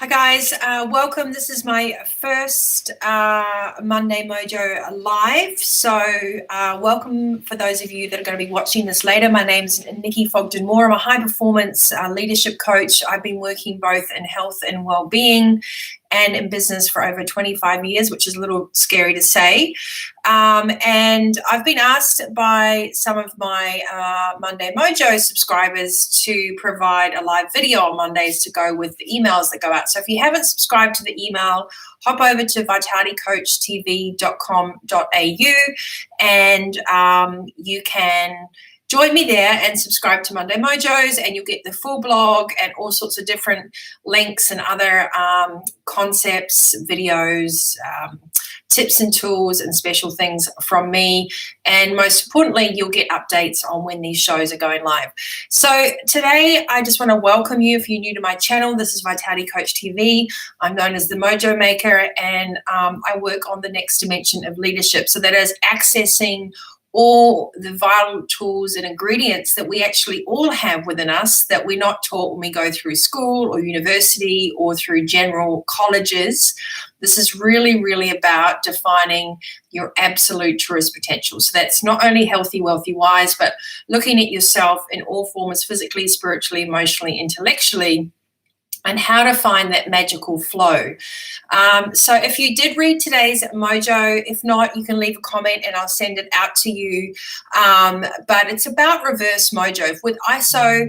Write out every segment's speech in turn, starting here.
Hi guys, welcome. This is my first Monday Mojo live. So welcome for those of you that are going to be watching this later. My name's Nikki Fogden-Moore. I'm a high performance leadership coach. I've been working both in health and well-being and in business for over 25 years, which is a little scary to say. And I've been asked by some of my Monday Mojo subscribers to provide a live video on Mondays to go with the emails that go out. So if you haven't subscribed to the email, hop over to vitalitycoachtv.com.au and you can join me there and subscribe to Monday Mojos, and you'll get the full blog and all sorts of different links and other concepts, videos, tips and tools and special things from me. And most importantly, you'll get updates on when these shows are going live. So today, I just want to welcome you. If you're new to my channel, this is Vitality Coach TV. I'm known as the Mojo Maker, and I work on the next dimension of leadership. So that is accessing all the vital tools and ingredients that we actually all have within us that we're not taught when we go through school or university or through general colleges. This is really, really about defining your absolute truest potential. So that's not only healthy, wealthy, wise, but looking at yourself in all forms, physically, spiritually, emotionally, intellectually, and how to find that magical flow. So if you did read today's Mojo, if not, you can leave a comment and I'll send it out to you. But it's about reverse mojo. With isolation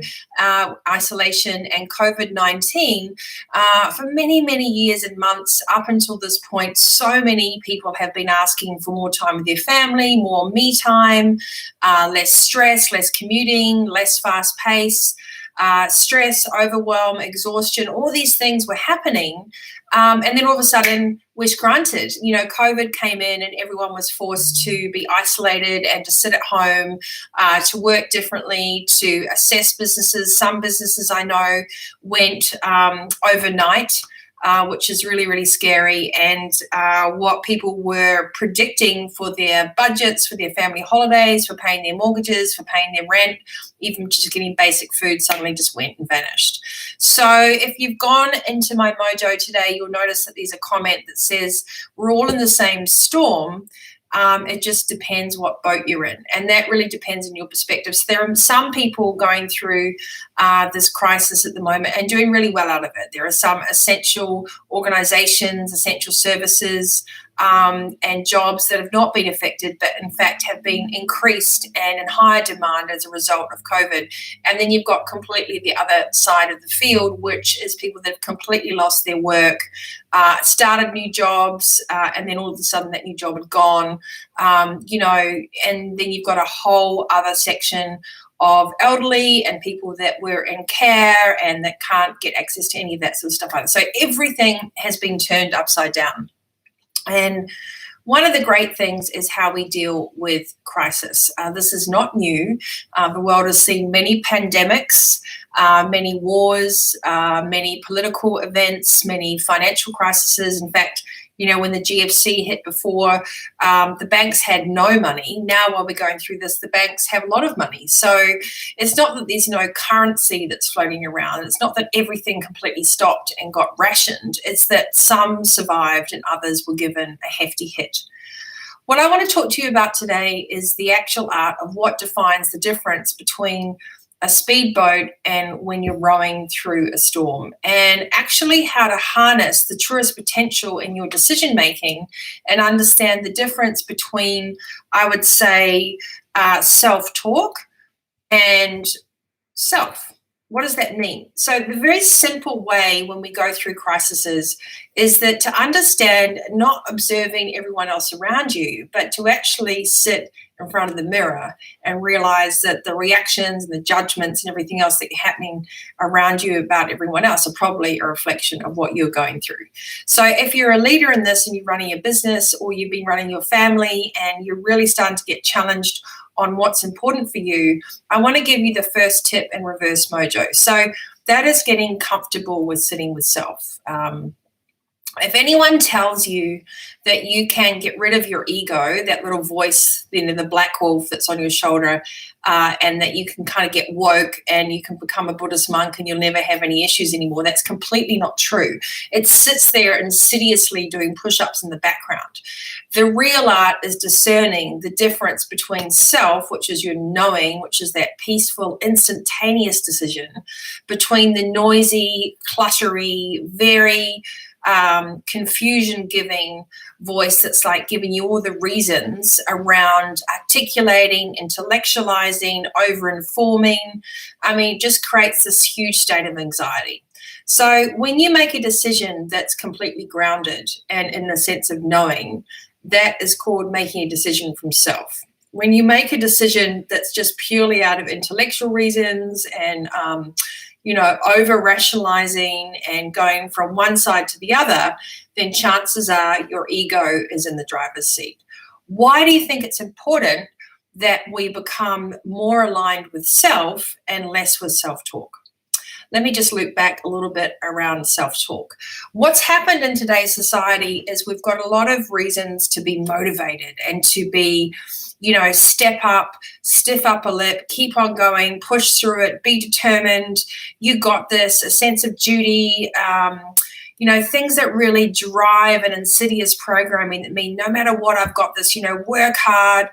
and COVID-19, for many, many years and months up until this point, so many people have been asking for more time with their family, more me time, less stress, less commuting, less fast pace. Stress, overwhelm, exhaustion, all these things were happening. And then all of a sudden, wish granted, COVID came in and everyone was forced to be isolated and to sit at home, to work differently, to assess businesses. Some businesses I know went overnight, which is really, really scary. And what people were predicting for their budgets, for their family holidays, for paying their mortgages, for paying their rent, even just getting basic food, suddenly just went and vanished. So if you've gone into my Mojo today, you'll notice that there's a comment that says, we're all in the same storm. It just depends what boat you're in, and that really depends on your perspective. So there are some people going through this crisis at the moment and doing really well out of it. There are some essential organizations, essential services, and jobs that have not been affected, but in fact have been increased and in higher demand as a result of COVID. And then you've got completely the other side of the field, which is people that have completely lost their work, started new jobs, and then all of a sudden that new job had gone, and then you've got a whole other section of elderly and people that were in care and that can't get access to any of that sort of stuff either. So everything has been turned upside down. And one of the great things is how we deal with crisis. This is not new. The world has seen many pandemics, many wars, many political events, many financial crises. In fact, when the GFC hit before, the banks had no money. Now, while we're going through this, the banks have a lot of money. So it's not that there's no currency that's floating around. It's not that everything completely stopped and got rationed. It's that some survived and others were given a hefty hit. What I want to talk to you about today is the actual art of what defines the difference between a speedboat and when you're rowing through a storm, and actually how to harness the truest potential in your decision making and understand the difference between, I would say, self-talk and self. What does that mean? So the very simple way when we go through crises is that to understand not observing everyone else around you, but to actually sit in front of the mirror and realize that the reactions and the judgments and everything else that are happening around you about everyone else are probably a reflection of what you're going through. So if you're a leader in this and you're running a business or you've been running your family and you're really starting to get challenged on what's important for you, I want to give you the first tip in reverse mojo. So that is getting comfortable with sitting with self. If anyone tells you that you can get rid of your ego, that little voice, the black wolf that's on your shoulder, and that you can kind of get woke and you can become a Buddhist monk and you'll never have any issues anymore, that's completely not true. It sits there insidiously doing push-ups in the background. The real art is discerning the difference between self, which is your knowing, which is that peaceful, instantaneous decision, between the noisy, cluttery, very confusion-giving voice that's like giving you all the reasons around articulating, intellectualizing, over-informing. I mean, it just creates this huge state of anxiety. So when you make a decision that's completely grounded and in the sense of knowing, that is called making a decision from self. When you make a decision that's just purely out of intellectual reasons and over-rationalizing and going from one side to the other, then chances are your ego is in the driver's seat. Why do you think it's important that we become more aligned with self and less with self-talk? Let me just loop back a little bit around self-talk. What's happened in today's society is we've got a lot of reasons to be motivated and to be, step up, stiff upper lip, keep on going, push through it, be determined. You got this, a sense of duty, things that really drive an insidious programming that mean no matter what, I've got this, work hard,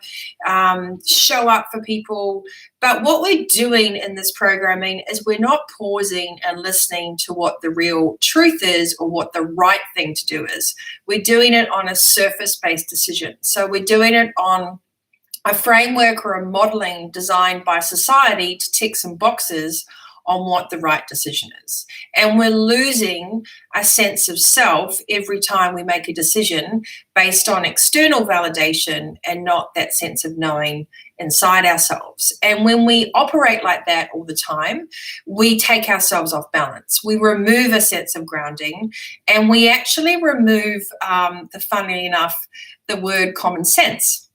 show up for people. But what we're doing in this programming is we're not pausing and listening to what the real truth is or what the right thing to do is. We're doing it on a surface-based decision. So we're doing it on a framework or a modeling designed by society to tick some boxes on what the right decision is. And we're losing a sense of self every time we make a decision based on external validation and not that sense of knowing inside ourselves. And when we operate like that all the time, we take ourselves off balance. We remove a sense of grounding, and we actually remove, funnily enough, the word common sense.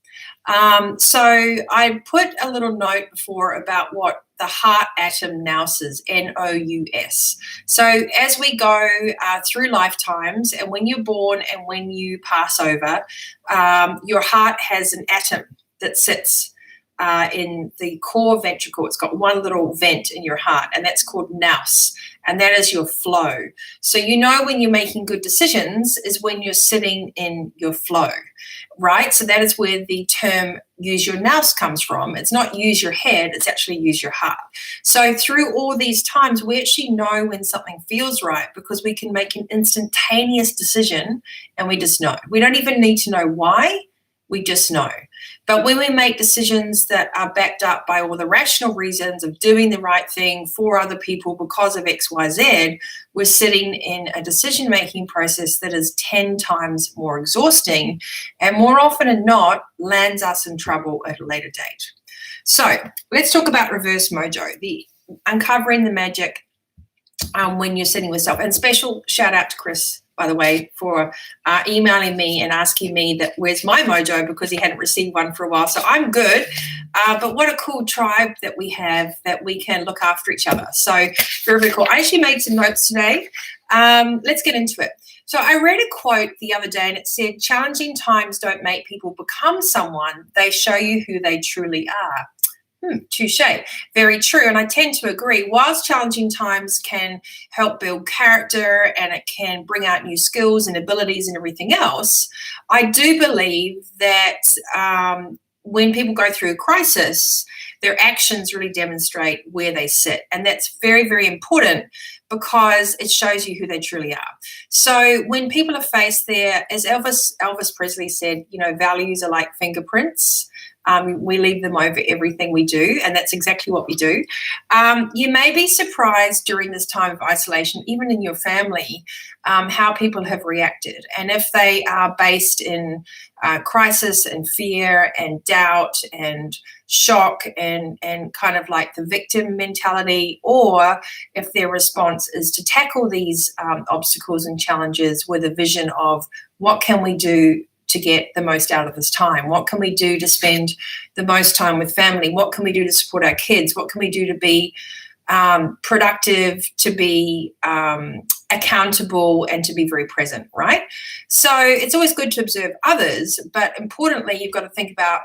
So I put a little note before about what the heart atom nouses, N-O-U-S. So as we go through lifetimes, and when you're born and when you pass over, your heart has an atom that sits in the core ventricle. It's got one little vent in your heart, and that's called nous, and that is your flow. So when you're making good decisions is when you're sitting in your flow, right? So that is where the term use your nous comes from. It's not use your head, it's actually use your heart. So through all these times, we actually know when something feels right because we can make an instantaneous decision and we just know. We don't even need to know why, we just know. But when we make decisions that are backed up by all the rational reasons of doing the right thing for other people because of X, Y, Z, we're sitting in a decision-making process that is 10 times more exhausting and more often than not lands us in trouble at a later date. So let's talk about reverse mojo, the uncovering the magic when you're sitting with self. And special shout out to Chris, by the way, for emailing me and asking me that where's my mojo because he hadn't received one for a while. So I'm good. But what a cool tribe that we have that we can look after each other. So very, very cool. I actually made some notes today. Let's get into it. So I read a quote the other day and it said, challenging times don't make people become someone. They show you who they truly are. Touche. Very true. And I tend to agree. Whilst challenging times can help build character and it can bring out new skills and abilities and everything else, I do believe that when people go through a crisis, their actions really demonstrate where they sit. And that's very, very important because it shows you who they truly are. So when people are faced there, as Elvis Presley said, values are like fingerprints. We leave them over everything we do, and that's exactly what we do. You may be surprised during this time of isolation, even in your family, how people have reacted. And if they are based in crisis and fear and doubt and shock and kind of like the victim mentality, or if their response is to tackle these obstacles and challenges with a vision of what can we do to get the most out of this time? What can we do to spend the most time with family? What can we do to support our kids? What can we do to be productive, to be accountable and to be very present, right? So it's always good to observe others, but importantly, you've got to think about,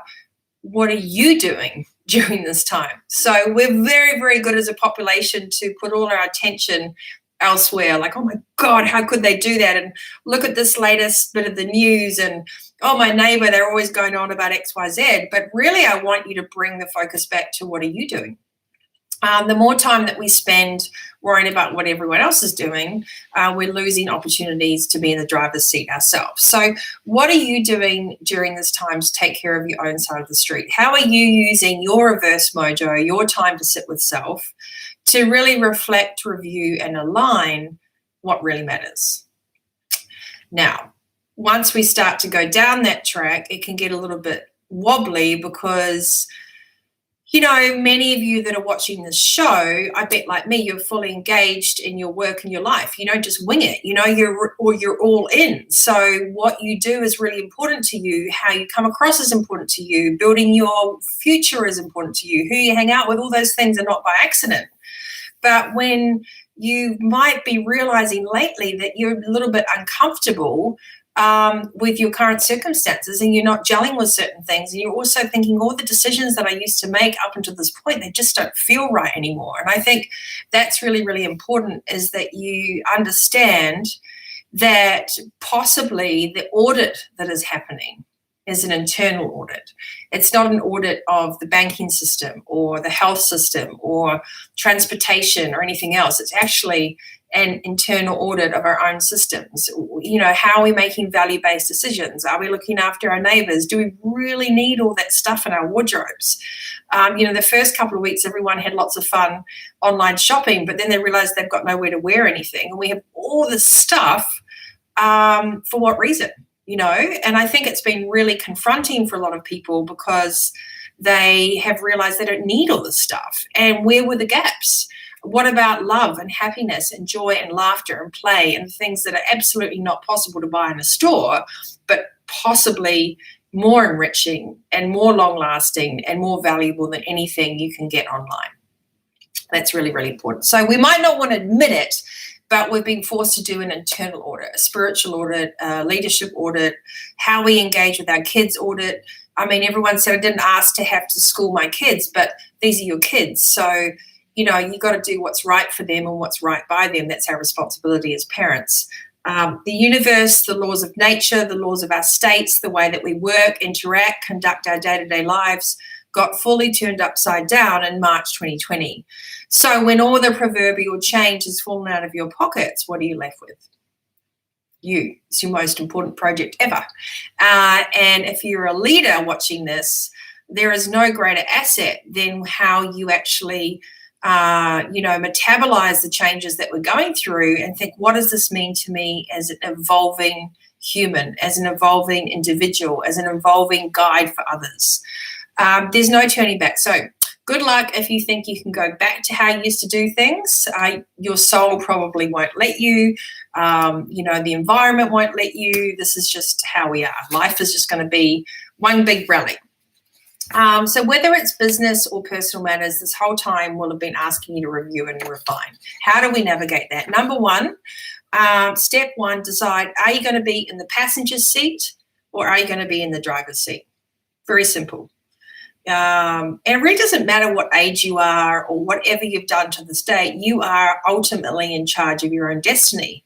what are you doing during this time? So we're very, very good as a population to put all our attention elsewhere, like, oh my God, how could they do that? And look at this latest bit of the news, and oh, my neighbor, they're always going on about XYZ. But really, I want you to bring the focus back to, what are you doing? The more time that we spend worrying about what everyone else is doing, we're losing opportunities to be in the driver's seat ourselves. So what are you doing during this time to take care of your own side of the street? How are you using your reverse mojo, your time to sit with self, to really reflect, review, and align what really matters? Now, once we start to go down that track, it can get a little bit wobbly because, you know, many of you that are watching this show, I bet like me, you're fully engaged in your work and your life. You don't just wing it, you know, you're all in. So what you do is really important to you. How you come across is important to you. Building your future is important to you. Who you hang out with, all those things are not by accident. But when you might be realizing lately that you're a little bit uncomfortable with your current circumstances, and you're not gelling with certain things, and you're also thinking, all the decisions that I used to make up until this point, they just don't feel right anymore. And I think that's really, really important, is that you understand that possibly the audit that is happening is an internal audit. It's not an audit of the banking system or the health system or transportation or anything else. It's actually an internal audit of our own systems. You know, how are we making value-based decisions? Are we looking after our neighbours? Do we really need all that stuff in our wardrobes? You know, the first couple of weeks, everyone had lots of fun online shopping, but then they realised they've got nowhere to wear anything. And we have all this stuff for what reason? You know, and I think it's been really confronting for a lot of people, because they have realised they don't need all this stuff. And where were the gaps? What about love and happiness and joy and laughter and play and things that are absolutely not possible to buy in a store, but possibly more enriching and more long-lasting and more valuable than anything you can get online? That's really, really important. So we might not want to admit it, but we've been forced to do an internal audit, a spiritual audit, a leadership audit, how we engage with our kids audit. I mean, everyone said, I didn't ask to have to school my kids, but these are your kids. So, you know, you got to do what's right for them and what's right by them. That's our responsibility as parents. The universe, the laws of nature, the laws of our states, the way that we work, interact, conduct our day-to-day lives got fully turned upside down in March 2020. So when all the proverbial change has fallen out of your pockets, what are you left with? You. It's your most important project ever. And if you're a leader watching this, there is no greater asset than how you actually metabolize the changes that we're going through and think, what does this mean to me as an evolving human, as an evolving individual, as an evolving guide for others? There's no turning back. So good luck if you think you can go back to how you used to do things. Your soul probably won't let you. The environment won't let you. This is just how we are. Life is just going to be one big rally. So whether it's business or personal matters, this whole time we'll have been asking you to review and refine. How do we navigate that? Number one, step one, decide, are you going to be in the passenger seat or are you going to be in the driver's seat? Very simple. And it really doesn't matter what age you are or whatever you've done to this day, you are ultimately in charge of your own destiny.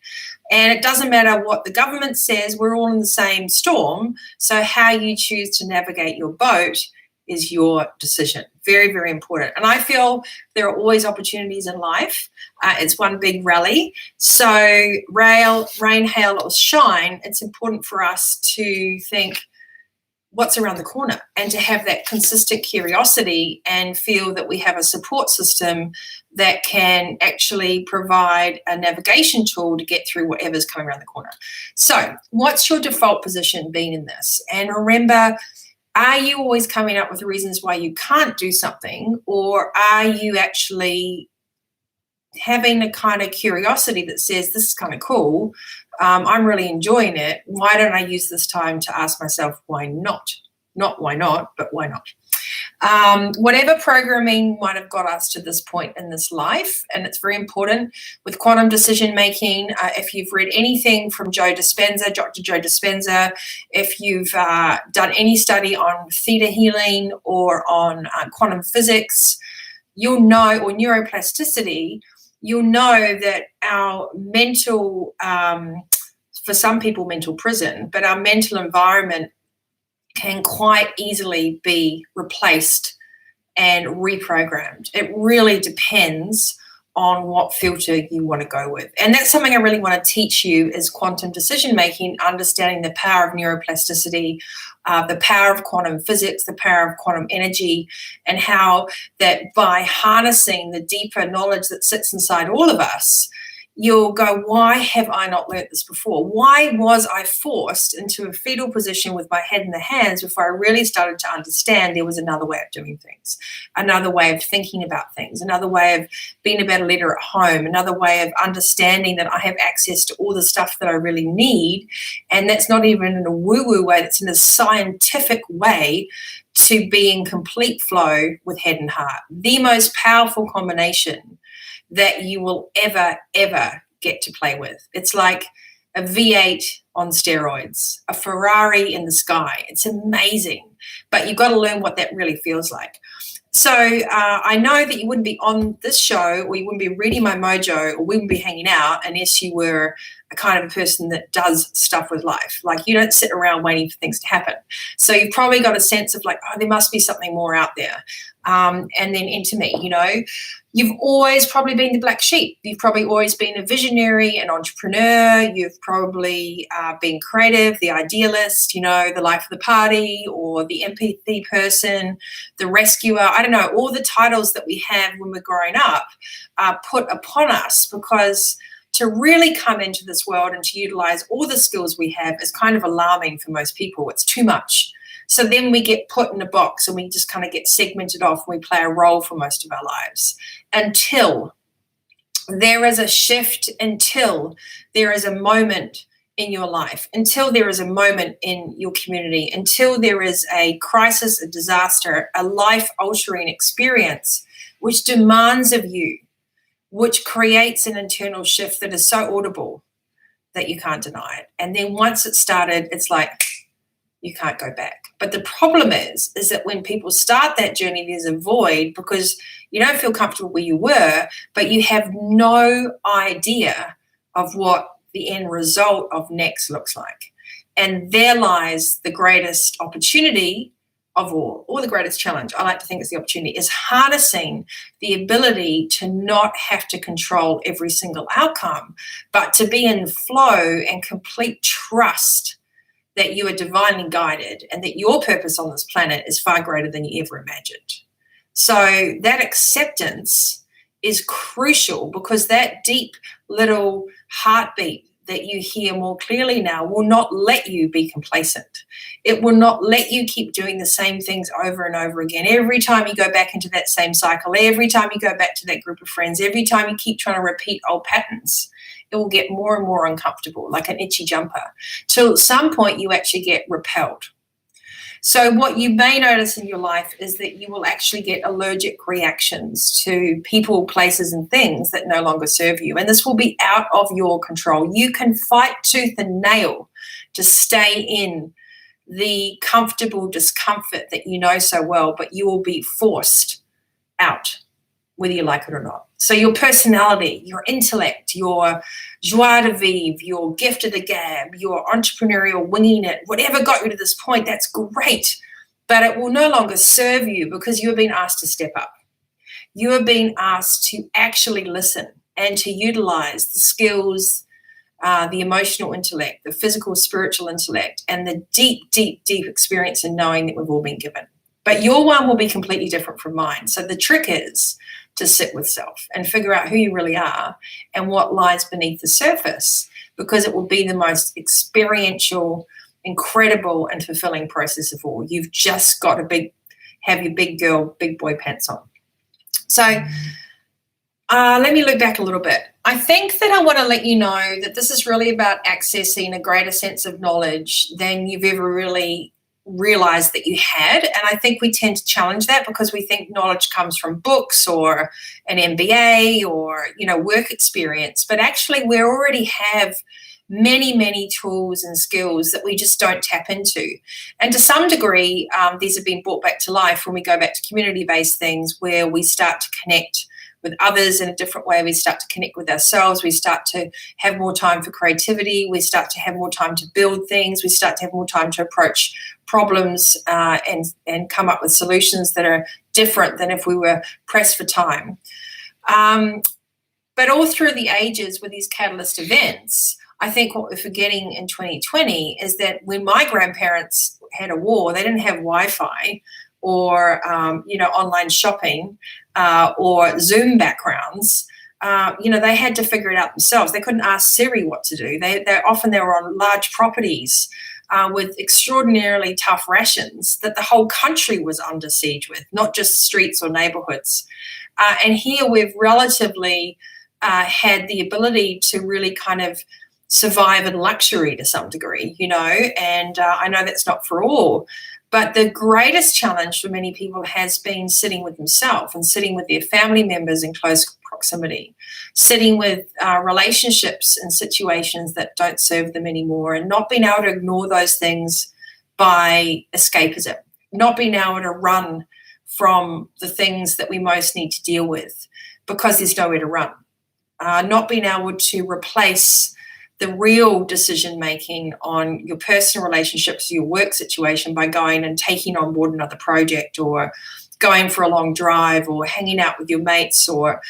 And it doesn't matter what the government says, we're all in the same storm. So how you choose to navigate your boat is your decision. Very, very important. And I feel there are always opportunities in life. It's one big rally. So rain, hail, or shine, it's important for us to think, what's around the corner, and to have that consistent curiosity and feel that we have a support system that can actually provide a navigation tool to get through whatever's coming around the corner. So what's your default position been in this? And remember, are you always coming up with reasons why you can't do something, or are you actually having a kind of curiosity that says, this is kind of cool, I'm really enjoying it, why don't I use this time to ask myself, why not? Not why not, but why not? Whatever programming might have got us to this point in this life, and it's very important with quantum decision making. If you've read anything from Dr. Joe Dispenza, if you've done any study on theta healing or on quantum physics, you'll know, or neuroplasticity, you'll know that our mental, for some people, mental prison, but our mental environment can quite easily be replaced and reprogrammed. It really depends on what filter you want to go with. And that's something I really want to teach you is quantum decision making, understanding the power of neuroplasticity, the power of quantum physics, the power of quantum energy, and how that by harnessing the deeper knowledge that sits inside all of us, you'll go, why have I not learnt this before? Why was I forced into a fetal position with my head in the hands before I really started to understand there was another way of doing things, another way of thinking about things, another way of being a better leader at home, another way of understanding that I have access to all the stuff that I really need. And that's not even in a woo-woo way, that's in a scientific way to be in complete flow with head and heart. The most powerful combination that you will ever get to play with. It's like a V8 on steroids, a Ferrari in the sky. It's amazing, but you've got to learn what that really feels like. So I know that you wouldn't be on this show, or you wouldn't be reading my Mojo, or we wouldn't be hanging out unless you were a kind of a person that does stuff with life. Like, you don't sit around waiting for things to happen. So you've probably got a sense of like, oh, there must be something more out there. And then into me, you know, you've always probably been the black sheep. You've probably always been a visionary, an entrepreneur. You've probably been creative, the idealist, you know, the life of the party, or the empathy person, the rescuer. I don't know, all the titles that we have when we're growing up are put upon us, because to really come into this world and to utilize all the skills we have is kind of alarming for most people. It's too much. So then we get put in a box and we just kind of get segmented off, and we play a role for most of our lives until there is a shift, until there is a moment in your life, until there is a moment in your community, until there is a crisis, a disaster, a life-altering experience which demands of you, which creates an internal shift that is so audible that you can't deny it. And then once it's started, it's like you can't go back. But the problem is that when people start that journey, there's a void, because you don't feel comfortable where you were, but you have no idea of what the end result of next looks like. And there lies the greatest opportunity of all, or the greatest challenge. I like to think it's the opportunity, is harnessing the ability to not have to control every single outcome, but to be in flow and complete trust that you are divinely guided and that your purpose on this planet is far greater than you ever imagined. So that acceptance is crucial, because that deep little heartbeat that you hear more clearly now will not let you be complacent. It will not let you keep doing the same things over and over again. Every time you go back into that same cycle, every time you go back to that group of friends, every time you keep trying to repeat old patterns, it will get more and more uncomfortable, like an itchy jumper, till at some point you actually get repelled. So what you may notice in your life is that you will actually get allergic reactions to people, places, and things that no longer serve you. And this will be out of your control. You can fight tooth and nail to stay in the comfortable discomfort that you know so well, but you will be forced out, whether you like it or not. So your personality, your intellect, your joie de vivre, your gift of the gab, your entrepreneurial winging it, whatever got you to this point, that's great. But it will no longer serve you, because you have been asked to step up. You have been asked to actually listen and to utilize the skills, the emotional intellect, the physical, spiritual intellect, and the deep, deep, deep experience in knowing that we've all been given. But your one will be completely different from mine. So the trick is to sit with self and figure out who you really are and what lies beneath the surface, because it will be the most experiential, incredible, and fulfilling process of all. You've just got to have your big girl, big boy pants on. So let me look back a little bit. I think that I want to let you know that this is really about accessing a greater sense of knowledge than you've ever really realize that you had. And I think we tend to challenge that because we think knowledge comes from books or an MBA or, work experience. But actually, we already have many, many tools and skills that we just don't tap into. And to some degree, these have been brought back to life when we go back to community-based things where we start to connect with others in a different way. We start to connect with ourselves. We start to have more time for creativity. We start to have more time to build things. We start to have more time to approach problems and come up with solutions that are different than if we were pressed for time. But all through the ages with these catalyst events, I think what we're forgetting in 2020 is that when my grandparents had a war, they didn't have Wi-Fi or, online shopping or Zoom backgrounds. They had to figure it out themselves. They couldn't ask Siri what to do. They were on large properties with extraordinarily tough rations that the whole country was under siege with, not just streets or neighborhoods. And here we've relatively had the ability to really kind of survive in luxury to some degree, and I know that's not for all. But the greatest challenge for many people has been sitting with themselves and sitting with their family members in close proximity, sitting with relationships and situations that don't serve them anymore, and not being able to ignore those things by escapism, not being able to run from the things that we most need to deal with because there's nowhere to run, not being able to replace the real decision-making on your personal relationships, your work situation by going and taking on board another project or going for a long drive or hanging out with your mates or,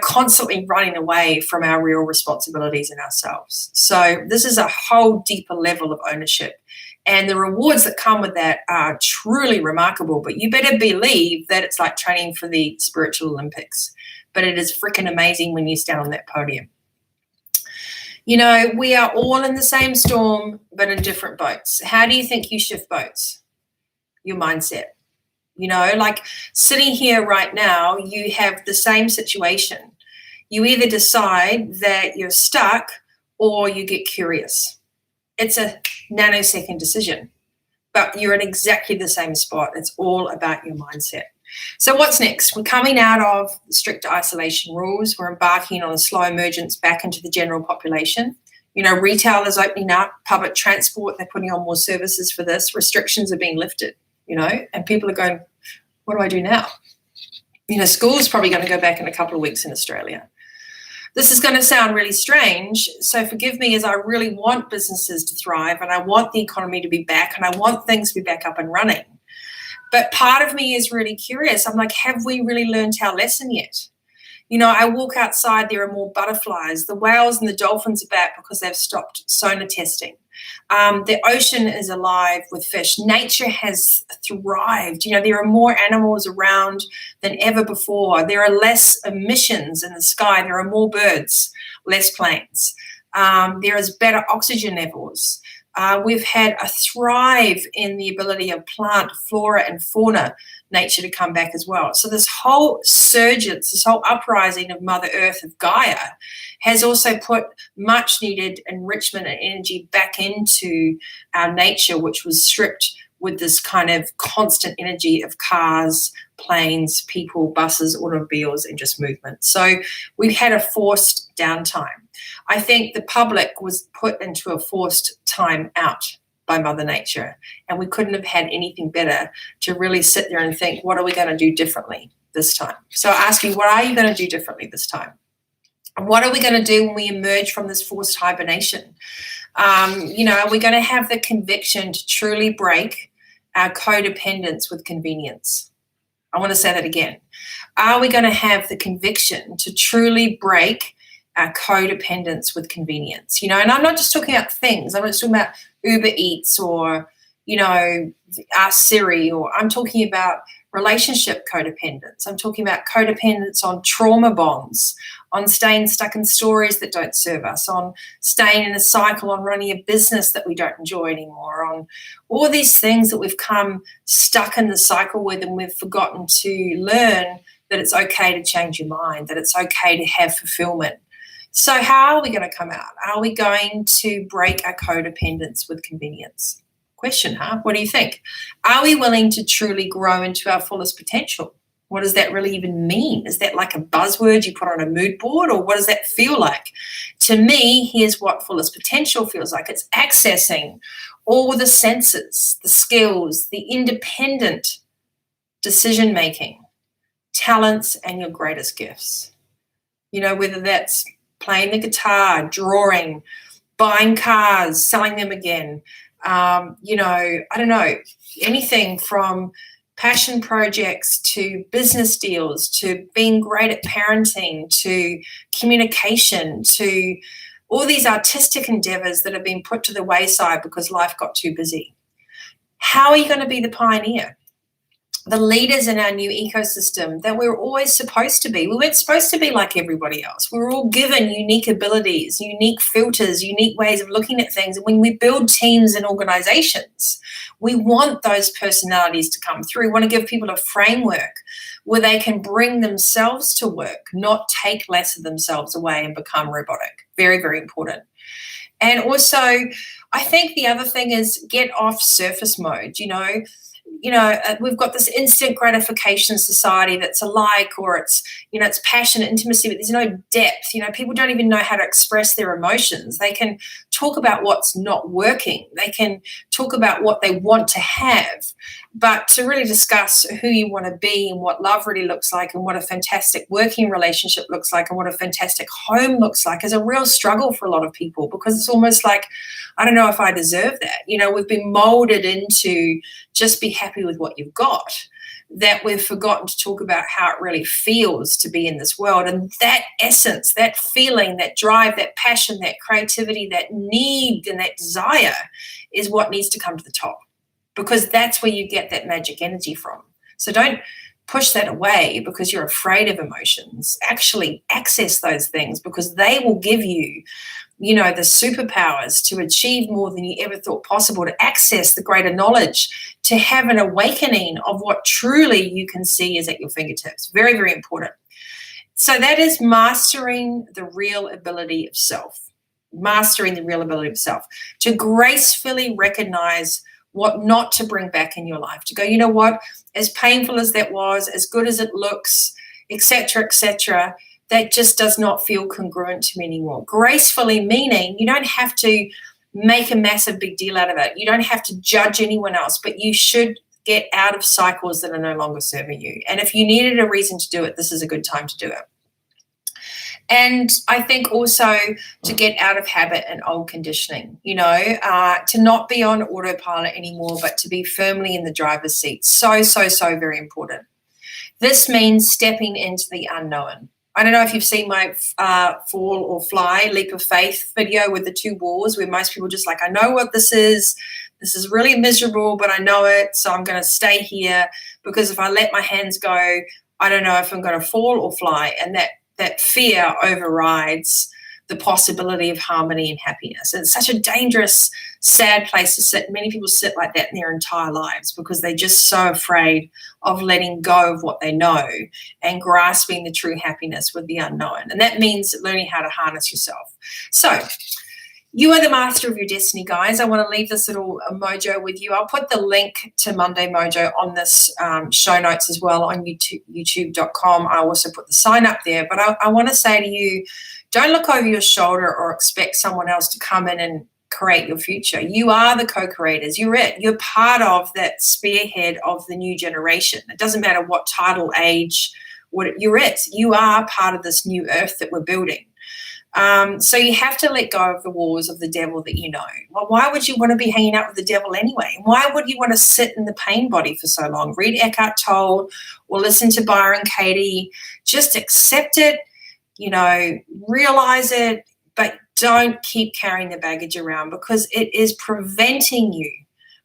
constantly running away from our real responsibilities in ourselves. So this is a whole deeper level of ownership. And the rewards that come with that are truly remarkable. But you better believe that it's like training for the spiritual Olympics. But it is freaking amazing when you stand on that podium. We are all in the same storm, but in different boats. How do you think you shift boats? Your mindset. Like sitting here right now, you have the same situation. You either decide that you're stuck or you get curious. It's a nanosecond decision, but you're in exactly the same spot. It's all about your mindset. So what's next? We're coming out of the strict isolation rules. We're embarking on a slow emergence back into the general population. Retail is opening up, public transport, they're putting on more services for this. Restrictions are being lifted, and people are going, what do I do now? School is probably going to go back in a couple of weeks in Australia. This is going to sound really strange, so forgive me as I really want businesses to thrive and I want the economy to be back and I want things to be back up and running. But part of me is really curious. I'm like, have we really learned our lesson yet? I walk outside, there are more butterflies. The whales and the dolphins are back because they've stopped sonar testing. The ocean is alive with fish. Nature has thrived. There are more animals around than ever before. There are less emissions in the sky. There are more birds, less planes. There is better oxygen levels. We've had a thrive in the ability of plant, flora, and fauna nature to come back as well. So this whole surgence, this whole uprising of Mother Earth, of Gaia, has also put much needed enrichment and energy back into our nature, which was stripped with this kind of constant energy of cars, planes, people, buses, automobiles, and just movement. So we had a forced downtime. I think the public was put into a forced time out by Mother Nature, and we couldn't have had anything better to really sit there and think, what are we going to do differently this time? So I ask you, what are you going to do differently this time? And what are we going to do when we emerge from this forced hibernation? Are we going to have the conviction to truly break our codependence with convenience? I want to say that again. Are we going to have the conviction to truly break our codependence with convenience? And I'm not just talking about things. I'm not just talking about Uber Eats or, Ask Siri, or I'm talking about relationship codependence. I'm talking about codependence on trauma bonds, on staying stuck in stories that don't serve us, on staying in a cycle, on running a business that we don't enjoy anymore, on all these things that we've come stuck in the cycle with, and we've forgotten to learn that it's okay to change your mind, that it's okay to have fulfillment. So how are we going to come out? Are we going to break our codependence with convenience? Question, huh? What do you think? Are we willing to truly grow into our fullest potential? What does that really even mean? Is that like a buzzword you put on a mood board, or what does that feel like? To me, here's what fullest potential feels like. It's accessing all the senses, the skills, the independent decision-making, talents, and your greatest gifts. You know, whether that's playing the guitar, drawing, buying cars, selling them again, you know, I don't know, anything from passion projects to business deals to being great at parenting to communication to all these artistic endeavors that have been put to the wayside because life got too busy. How are you going to be the pioneer? The leaders in our new ecosystem that we're always supposed to be. We weren't supposed to be like everybody else. We were all given unique abilities, unique filters, unique ways of looking at things. And when we build teams and organizations, we want those personalities to come through. We want to give people a framework where they can bring themselves to work, not take less of themselves away and become robotic. Very, very important. And also, I think the other thing is get off surface mode. We've got this instant gratification society that's alike, or it's passion, intimacy, but there's no depth. People don't even know how to express their emotions. They can talk about what's not working. They can talk about what they want to have, but to really discuss who you want to be and what love really looks like and what a fantastic working relationship looks like and what a fantastic home looks like is a real struggle for a lot of people, because it's almost like, I don't know if I deserve that. We've been molded into just be happy with what you've got, that we've forgotten to talk about how it really feels to be in this world. And that essence, that feeling, that drive, that passion, that creativity, that need and that desire is what needs to come to the top, because that's where you get that magic energy from. So don't push that away because you're afraid of emotions. Actually access those things, because they will give you the superpowers to achieve more than you ever thought possible, to access the greater knowledge, to have an awakening of what truly you can see is at your fingertips. Very, very important. So that is mastering the real ability of self. Mastering the real ability of self. To gracefully recognize what not to bring back in your life. To go, you know what, as painful as that was, as good as it looks, etc., that just does not feel congruent to me anymore. Gracefully meaning you don't have to make a massive big deal out of it. You don't have to judge anyone else, but you should get out of cycles that are no longer serving you. And if you needed a reason to do it, this is a good time to do it. And I think also to get out of habit and old conditioning, to not be on autopilot anymore, but to be firmly in the driver's seat. So very important. This means stepping into the unknown. I don't know if you've seen my fall or fly, leap of faith video with the two wars, where most people just like, I know what this is. This is really miserable, but I know it. So I'm going to stay here, because if I let my hands go, I don't know if I'm going to fall or fly. And that fear overrides the possibility of harmony and happiness. And it's such a dangerous, sad place to sit. Many people sit like that in their entire lives because they're just so afraid of letting go of what they know and grasping the true happiness with the unknown. And that means learning how to harness yourself. So you are the master of your destiny, guys. I want to leave this little mojo with you. I'll put the link to Monday Mojo on this show notes as well on youtube.com. I also put the sign up there. But I want to say to you, don't look over your shoulder or expect someone else to come in and create your future. You are the co-creators. You're it. You're part of that spearhead of the new generation. It doesn't matter what title, age, you're it. You are part of this new earth that we're building. So you have to let go of the wars of the devil that you know. Well, why would you want to be hanging out with the devil anyway? Why would you want to sit in the pain body for so long? Read Eckhart Tolle or listen to Byron Katie. Just accept it, realize it, but don't keep carrying the baggage around, because it is preventing you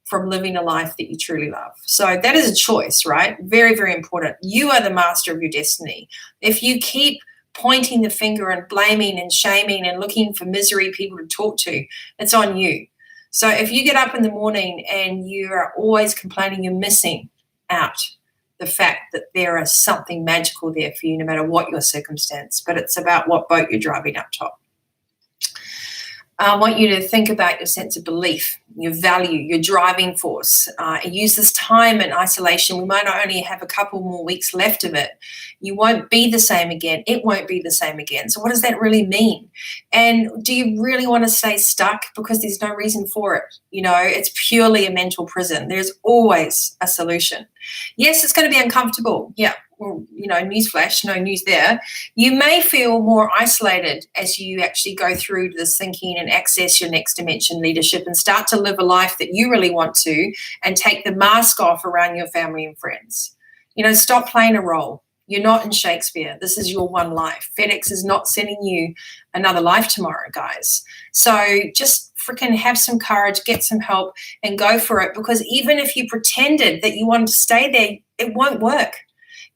from living a life that you truly love. So that is a choice, right? Very, very important. You are the master of your destiny. If you keep pointing the finger and blaming and shaming and looking for misery people to talk to, it's on you. So if you get up in the morning and you are always complaining, you're missing out the fact that there is something magical there for you, no matter what your circumstance, but it's about what boat you're driving up top. I want you to think about your sense of belief, your value, your driving force. And use this time in isolation. We might only have a couple more weeks left of it. You won't be the same again. It won't be the same again. So what does that really mean? And do you really want to stay stuck? Because there's no reason for it. It's purely a mental prison. There's always a solution. Yes, it's going to be uncomfortable. Yeah. Well, newsflash, no news there. You may feel more isolated as you actually go through this thinking and access your next dimension leadership and start to live a life that you really want to and take the mask off around your family and friends. Stop playing a role. You're not in Shakespeare. This is your one life. FedEx is not sending you another life tomorrow, guys. So just freaking have some courage, get some help, and go for it, because even if you pretended that you wanted to stay there, it won't work.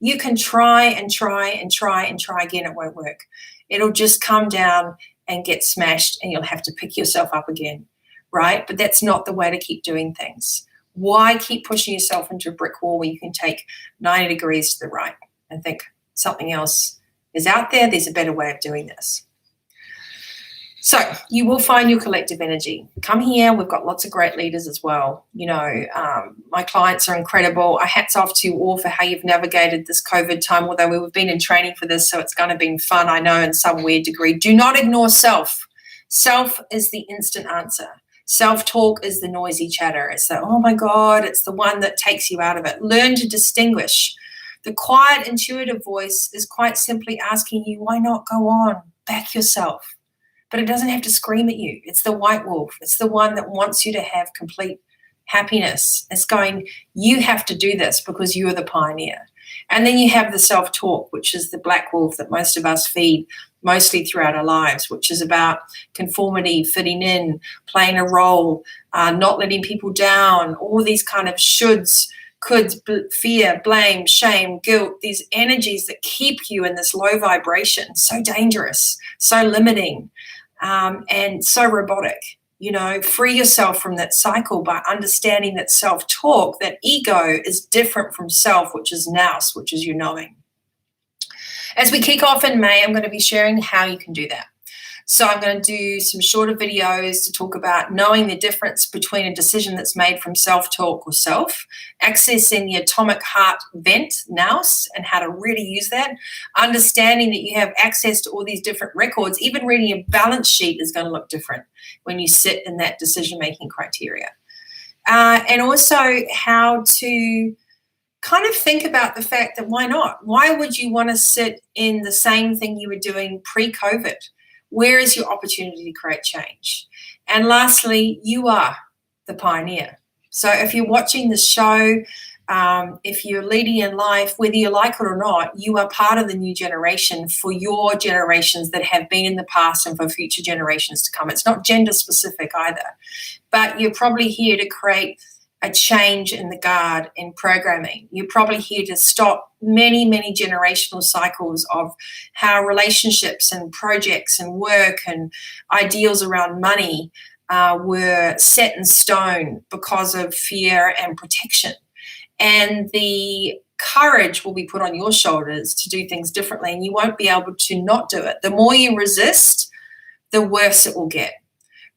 You can try and try and try and try again. It won't work. It'll just come down and get smashed, and you'll have to pick yourself up again, right? But that's not the way to keep doing things. Why keep pushing yourself into a brick wall where you can take 90 degrees to the right and think something else is out there? There's a better way of doing this. So you will find your collective energy. Come here. We've got lots of great leaders as well. My clients are incredible. Hats off to you all for how you've navigated this COVID time, although we've been in training for this, so it's going to be fun, I know, in some weird degree. Do not ignore self. Self is the instant answer. Self-talk is the noisy chatter. It's the, oh my God, it's the one that takes you out of it. Learn to distinguish. The quiet, intuitive voice is quite simply asking you, why not go on? Back yourself. But it doesn't have to scream at you. It's the white wolf. It's the one that wants you to have complete happiness. It's going, you have to do this because you're the pioneer. And then you have the self-talk, which is the black wolf that most of us feed mostly throughout our lives, which is about conformity, fitting in, playing a role, not letting people down, all these kind of shoulds, coulds, fear, blame, shame, guilt, these energies that keep you in this low vibration, so dangerous, so limiting, and so robotic. Free yourself from that cycle by understanding that self-talk, that ego, is different from self, which is nous, which is your knowing. As we kick off in May, I'm going to be sharing how you can do that. So I'm going to do some shorter videos to talk about knowing the difference between a decision that's made from self-talk or self, accessing the atomic heart vent, nous, and how to really use that, understanding that you have access to all these different records. Even reading a balance sheet is going to look different when you sit in that decision-making criteria. And also how to kind of think about the fact that why not? Why would you want to sit in the same thing you were doing pre-COVID? Where is your opportunity to create change? And lastly, you are the pioneer. So if you're watching the show, if you're leading in life, whether you like it or not, you are part of the new generation for your generations that have been in the past and for future generations to come. It's not gender specific either, but you're probably here to create a change in the guard in programming. You're probably here to stop many, many generational cycles of how relationships and projects and work and ideals around money were set in stone because of fear and protection. And the courage will be put on your shoulders to do things differently, and you won't be able to not do it. The more you resist, the worse it will get.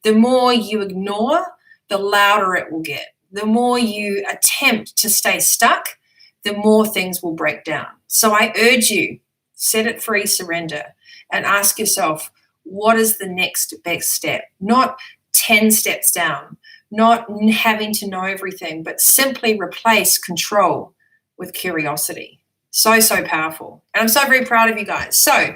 The more you ignore, the louder it will get. The more you attempt to stay stuck, the more things will break down. So I urge you, set it free, surrender, and ask yourself, what is the next best step? Not 10 steps down, not having to know everything, but simply replace control with curiosity. So, so powerful. And I'm so very proud of you guys. So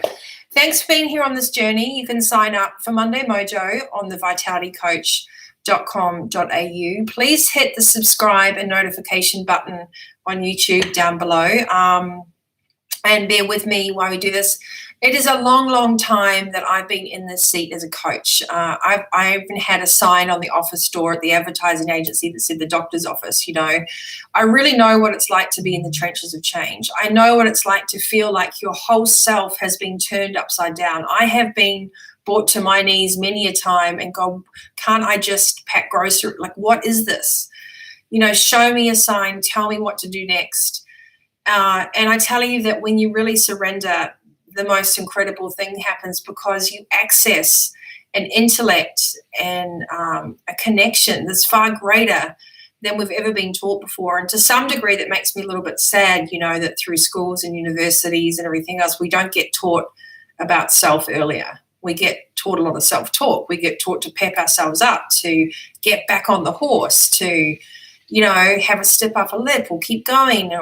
thanks for being here on this journey. You can sign up for Monday Mojo on the vitalitycoach.com.au. Please hit the subscribe and notification button on YouTube down below. And bear with me while we do this. It is a long, long time that I've been in this seat as a coach. I even had a sign on the office door at the advertising agency that said the doctor's office. I really know what it's like to be in the trenches of change. I know what it's like to feel like your whole self has been turned upside down. I have been brought to my knees many a time and go, can't I just pack grocery? Like, what is this? Show me a sign, tell me what to do next. And I tell you that when you really surrender, the most incredible thing happens, because you access an intellect and a connection that's far greater than we've ever been taught before. And to some degree, that makes me a little bit sad, that through schools and universities and everything else, we don't get taught about self earlier. We get taught a lot of self-talk. We get taught to pep ourselves up, to get back on the horse, to, have a step up a lip or keep going,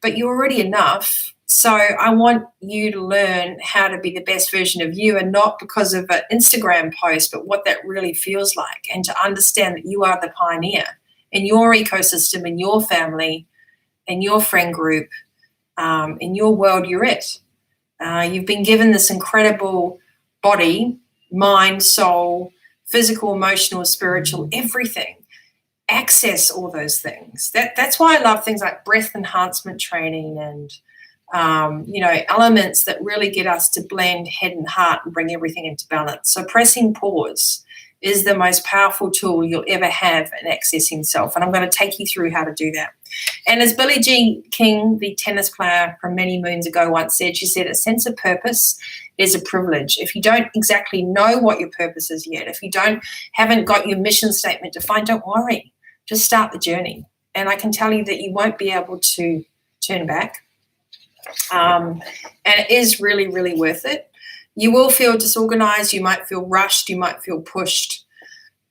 but you're already enough. So I want you to learn how to be the best version of you, and not because of an Instagram post, but what that really feels like, and to understand that you are the pioneer in your ecosystem, in your family, in your friend group, in your world. You're it. You've been given this incredible body, mind, soul, physical, emotional, spiritual, everything. Access all those things. That's why I love things like breath enhancement training and elements that really get us to blend head and heart and bring everything into balance. So pressing pause is the most powerful tool you'll ever have in accessing self. And I'm going to take you through how to do that. And as Billie Jean King, the tennis player from many moons ago, once said, she said, a sense of purpose is a privilege. If you don't exactly know what your purpose is yet, if you haven't got your mission statement defined, don't worry. Just start the journey. And I can tell you that you won't be able to turn back. And it is really, really worth it. You will feel disorganized. You might feel rushed. You might feel pushed.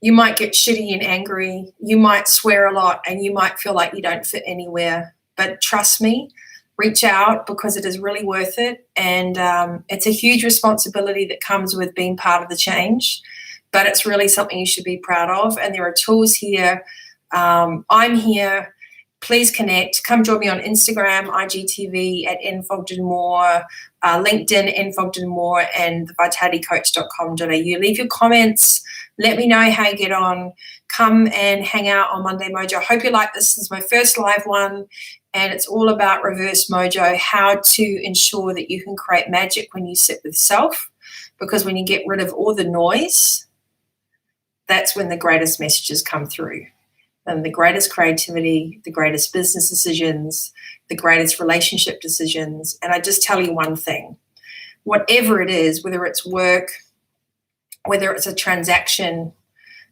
You might get shitty and angry. You might swear a lot, and you might feel like you don't fit anywhere. But trust me, reach out, because it is really worth it. And it's a huge responsibility that comes with being part of the change, but it's really something you should be proud of. And there are tools here. I'm here. Please connect. Come join me on Instagram, IGTV at nfogden-moore, LinkedIn, nfogden-moore, and thevitalitycoach.com.au. Leave your comments. Let me know how you get on. Come and hang out on Monday Mojo. I hope you like this. This is my first live one, and it's all about reverse mojo, how to ensure that you can create magic when you sit with self, because when you get rid of all the noise, that's when the greatest messages come through. And the greatest creativity, the greatest business decisions, the greatest relationship decisions. And I just tell you one thing, whatever it is, whether it's work, whether it's a transaction,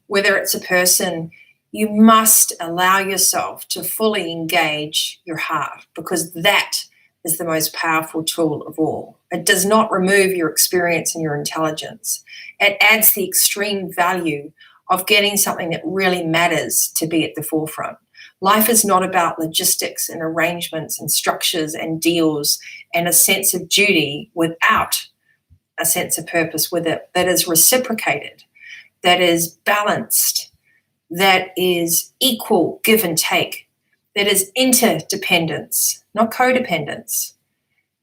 whether it's a person, you must allow yourself to fully engage your heart, because that is the most powerful tool of all. It does not remove your experience and your intelligence. It adds the extreme value of getting something that really matters to be at the forefront. Life is not about logistics and arrangements and structures and deals and a sense of duty without a sense of purpose with it that is reciprocated, that is balanced, that is equal give and take, that is interdependence, not codependence.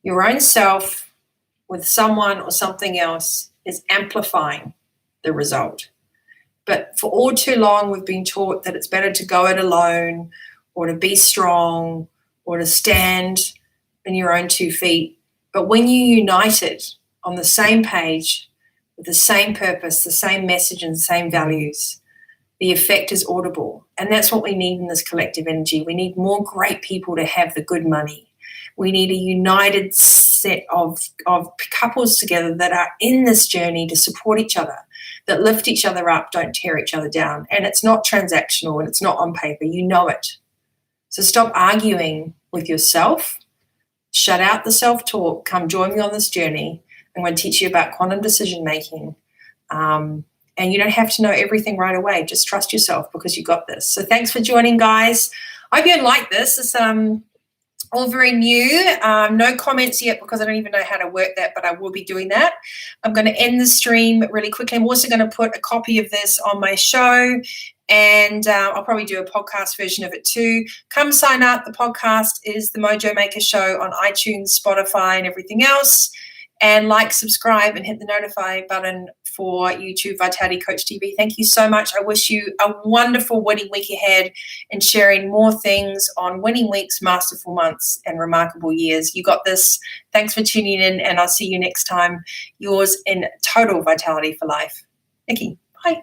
Your own self with someone or something else is amplifying the result. But for all too long, we've been taught that it's better to go it alone, or to be strong, or to stand on your own 2 feet. But when you united on the same page, with the same purpose, the same message, and the same values, the effect is audible. And that's what we need in this collective energy. We need more great people to have the good money. We need a united set of couples together that are in this journey to support each other, that lift each other up, don't tear each other down. And it's not transactional, and it's not on paper. You know it. So stop arguing with yourself. Shut out the self-talk. Come join me on this journey. I'm going to teach you about quantum decision making. And you don't have to know everything right away. Just trust yourself, because you got this. So thanks for joining, guys. I hope you like this. It's all very new. No comments yet, because I don't even know how to work that, but I will be doing that. I'm going to end the stream really quickly. I'm also going to put a copy of this on my show, and I'll probably do a podcast version of it too. Come sign up. The podcast is the Mojo Maker Show on iTunes, Spotify, and everything else. And like, subscribe, and hit the notify button for YouTube Vitality Coach TV. Thank you so much. I wish you a wonderful winning week ahead, and sharing more things on winning weeks, masterful months, and remarkable years. You got this. Thanks for tuning in, and I'll see you next time. Yours in total vitality for life, Nikki. Bye.